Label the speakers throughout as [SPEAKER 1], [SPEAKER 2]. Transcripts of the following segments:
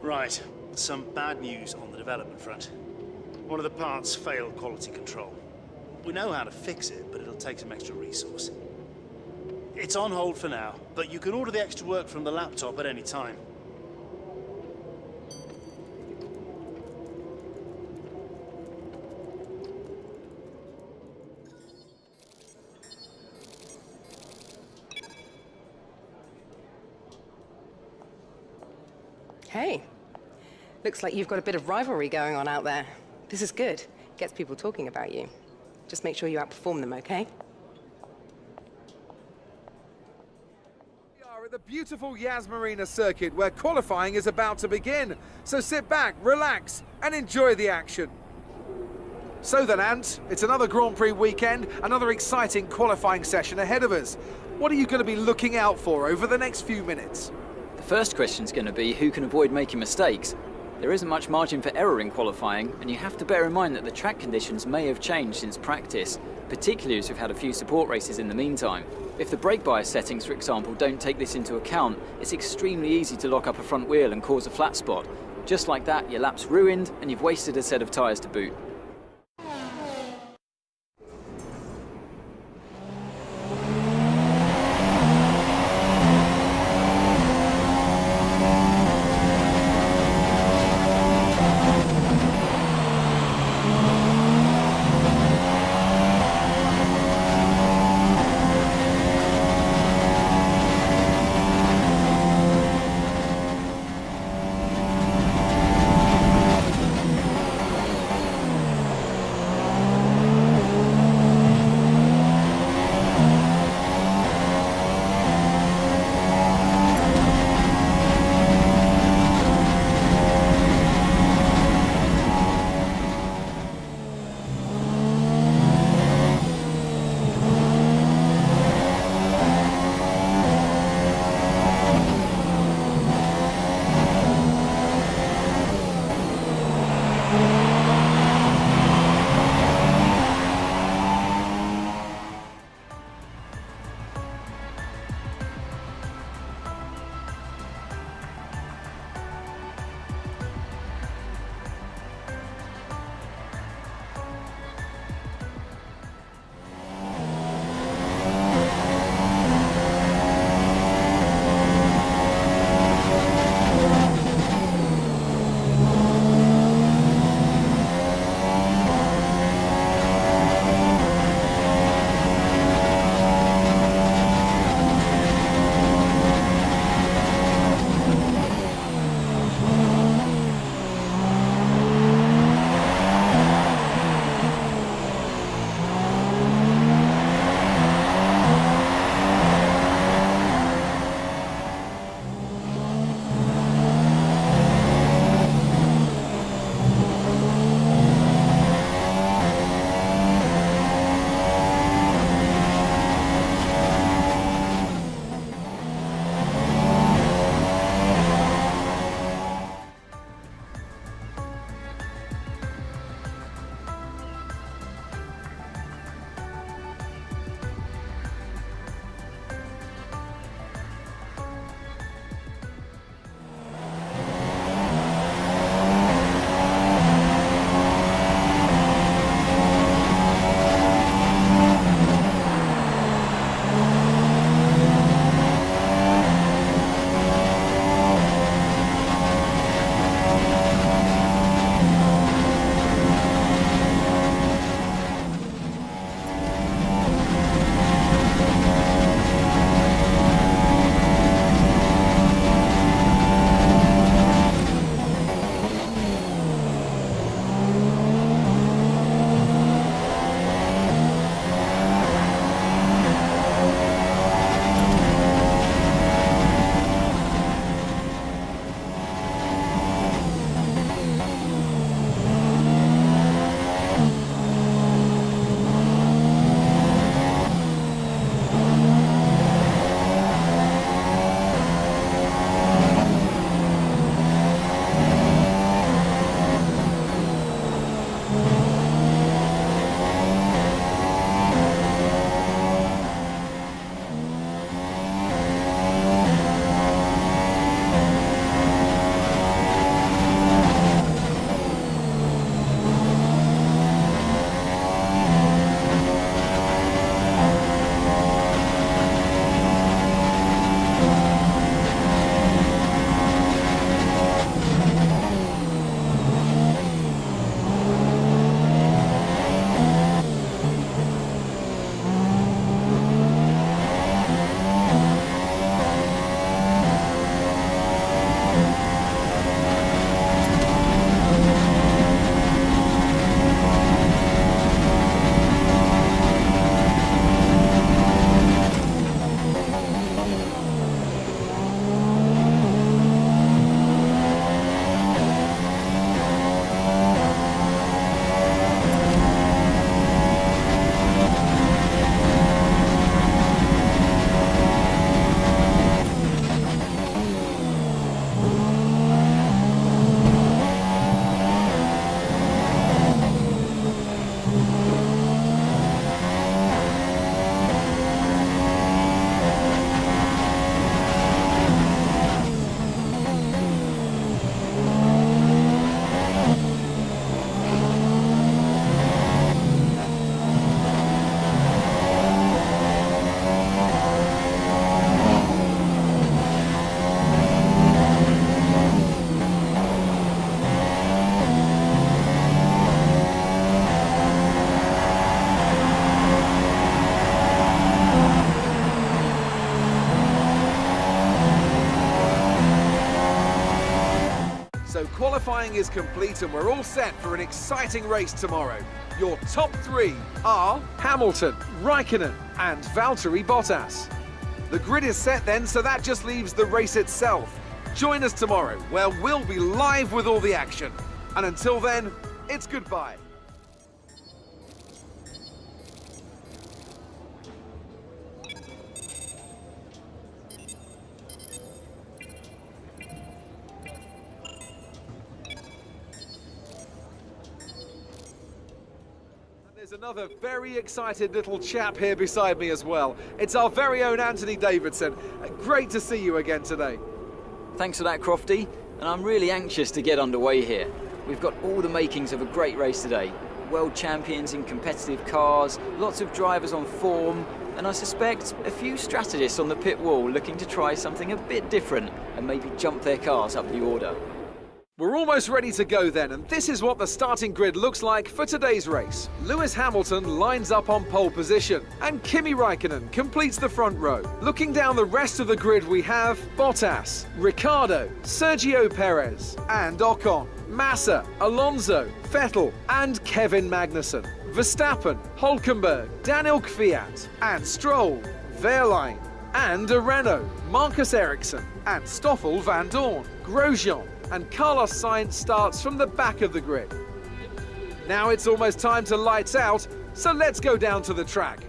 [SPEAKER 1] Right, some bad news on the development front. One of the parts failed quality control. We know how to fix it, but it'll take some extra resource. It's on hold for now, but you can order the extra work from the laptop at any time.
[SPEAKER 2] Hey, looks like you've got a bit of rivalry going on out there. This is good. Gets people talking about you. Just make sure you outperform them, okay?
[SPEAKER 3] We are at the beautiful Yas Marina circuit where qualifying is about to begin. So sit back, relax, and enjoy the action. So then, Ant, it's another Grand Prix weekend, another exciting qualifying session ahead of us. What are you going to be looking out for over the next few minutes?
[SPEAKER 4] The first question's going to be who can avoid making mistakes. There isn't much margin for error in qualifying, and you have to bear in mind that the track conditions may have changed since practice, particularly as we've had a few support races in the meantime. If the brake bias settings, for example, don't take this into account, it's extremely easy to lock up a front wheel and cause a flat spot. Just like that, your lap's ruined, and you've wasted a set of tyres to boot.
[SPEAKER 3] qualifying is complete and we're all set for an exciting race tomorrow. Your top three are Hamilton, Raikkonen and Valtteri Bottas. The grid is set then, so that just leaves the race itself. Join us tomorrow, where we'll be live with all the action. And until then, it's goodbye. There's another very excited little chap here beside me as well. It's our very own Anthony Davidson. Great to see you again today.
[SPEAKER 4] Thanks for that, Crofty, and I'm really anxious to get underway here. We've got all the makings of a great race today. World champions in competitive cars, lots of drivers on form, and I suspect a few strategists on the pit wall looking to try something a bit different and maybe jump their cars up the order.
[SPEAKER 3] We're almost ready to go then, and this is what the starting grid looks like for today's race. Lewis Hamilton lines up on pole position, and Kimi Raikkonen completes the front row. Looking down the rest of the grid, we have Bottas, Ricciardo, Sergio Perez, and Ocon, Massa, Alonso, Vettel, and Kevin Magnussen. Verstappen, Hülkenberg, Daniel Kvyat, and Stroll, Wehrlein, and a Renault, Marcus Ericsson, and Stoffel van Dorn, Grosjean, and Carlos Sainz starts from the back of the grid. Now it's almost time to lights out, so let's go down to the track.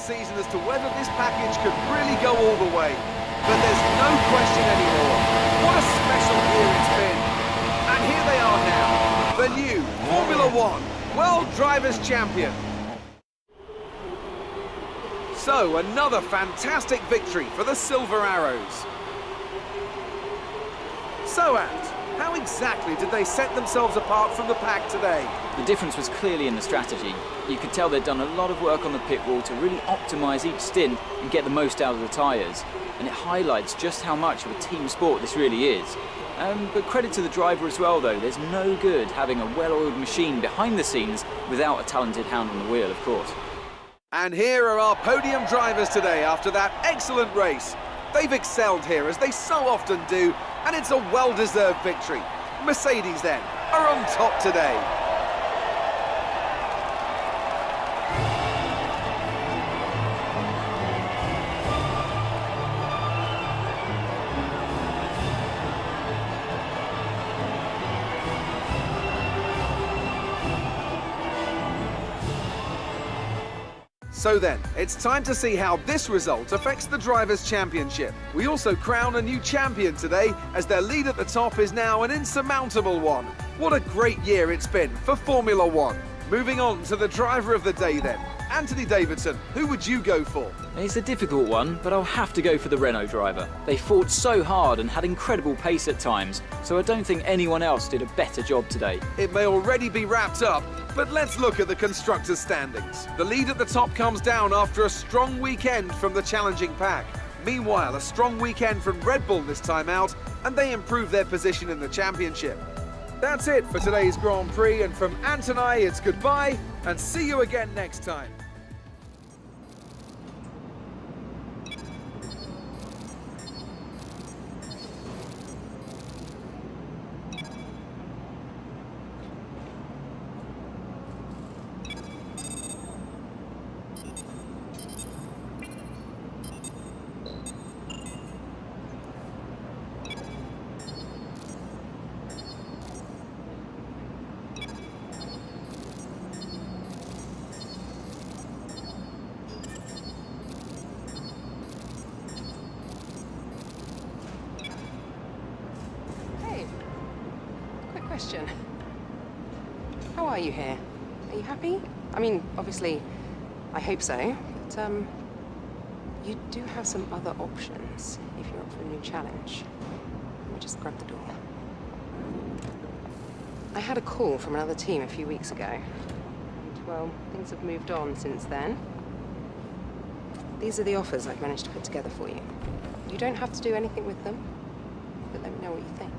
[SPEAKER 3] season as to whether this package could really go all the way. But there's no question anymore. What a special year it's been. And here they are now, the new Formula One World Drivers' Champion. So, another fantastic victory for the Silver Arrows. So, Ant, how exactly did they set themselves apart from the pack today?
[SPEAKER 4] The difference was clearly in the strategy. You could tell they'd done a lot of work on the pit wall to really optimise each stint and get the most out of the tyres. And it highlights just how much of a team sport this really is. But credit to the driver as well, though. There's no good having a well-oiled machine behind the scenes without a talented hound on the wheel, of course.
[SPEAKER 3] And here are our podium drivers today after that excellent race. They've excelled here, as they so often do, and it's a well-deserved victory. Mercedes, then, are on top today. So then, it's time to see how this result affects the Drivers' Championship. We also crown a new champion today, as their lead at the top is now an insurmountable one. What a great year it's been for Formula One. Moving on to the driver of the day then. Anthony Davidson, who would you go for?
[SPEAKER 4] It's a difficult one, but I'll have to go for the Renault driver. They fought so hard and had incredible pace at times, so I don't think anyone else did a better job today.
[SPEAKER 3] It may already be wrapped up, but let's look at the constructors' standings. The lead at the top comes down after a strong weekend from the challenging pack. Meanwhile, a strong weekend from Red Bull this time out, and they improve their position in the championship. That's it for today's Grand Prix, and from Ant and I, it's goodbye, and see you again next time.
[SPEAKER 2] Question. How are you here? Are you happy? I mean, obviously, I hope so, but you do have some other options if you're up for a new challenge. Let me just grab the door. I had a call from another team a few weeks ago. And, well, things have moved on since then. These are the offers I've managed to put together for you. You don't have to do anything with them, but let me know what you think.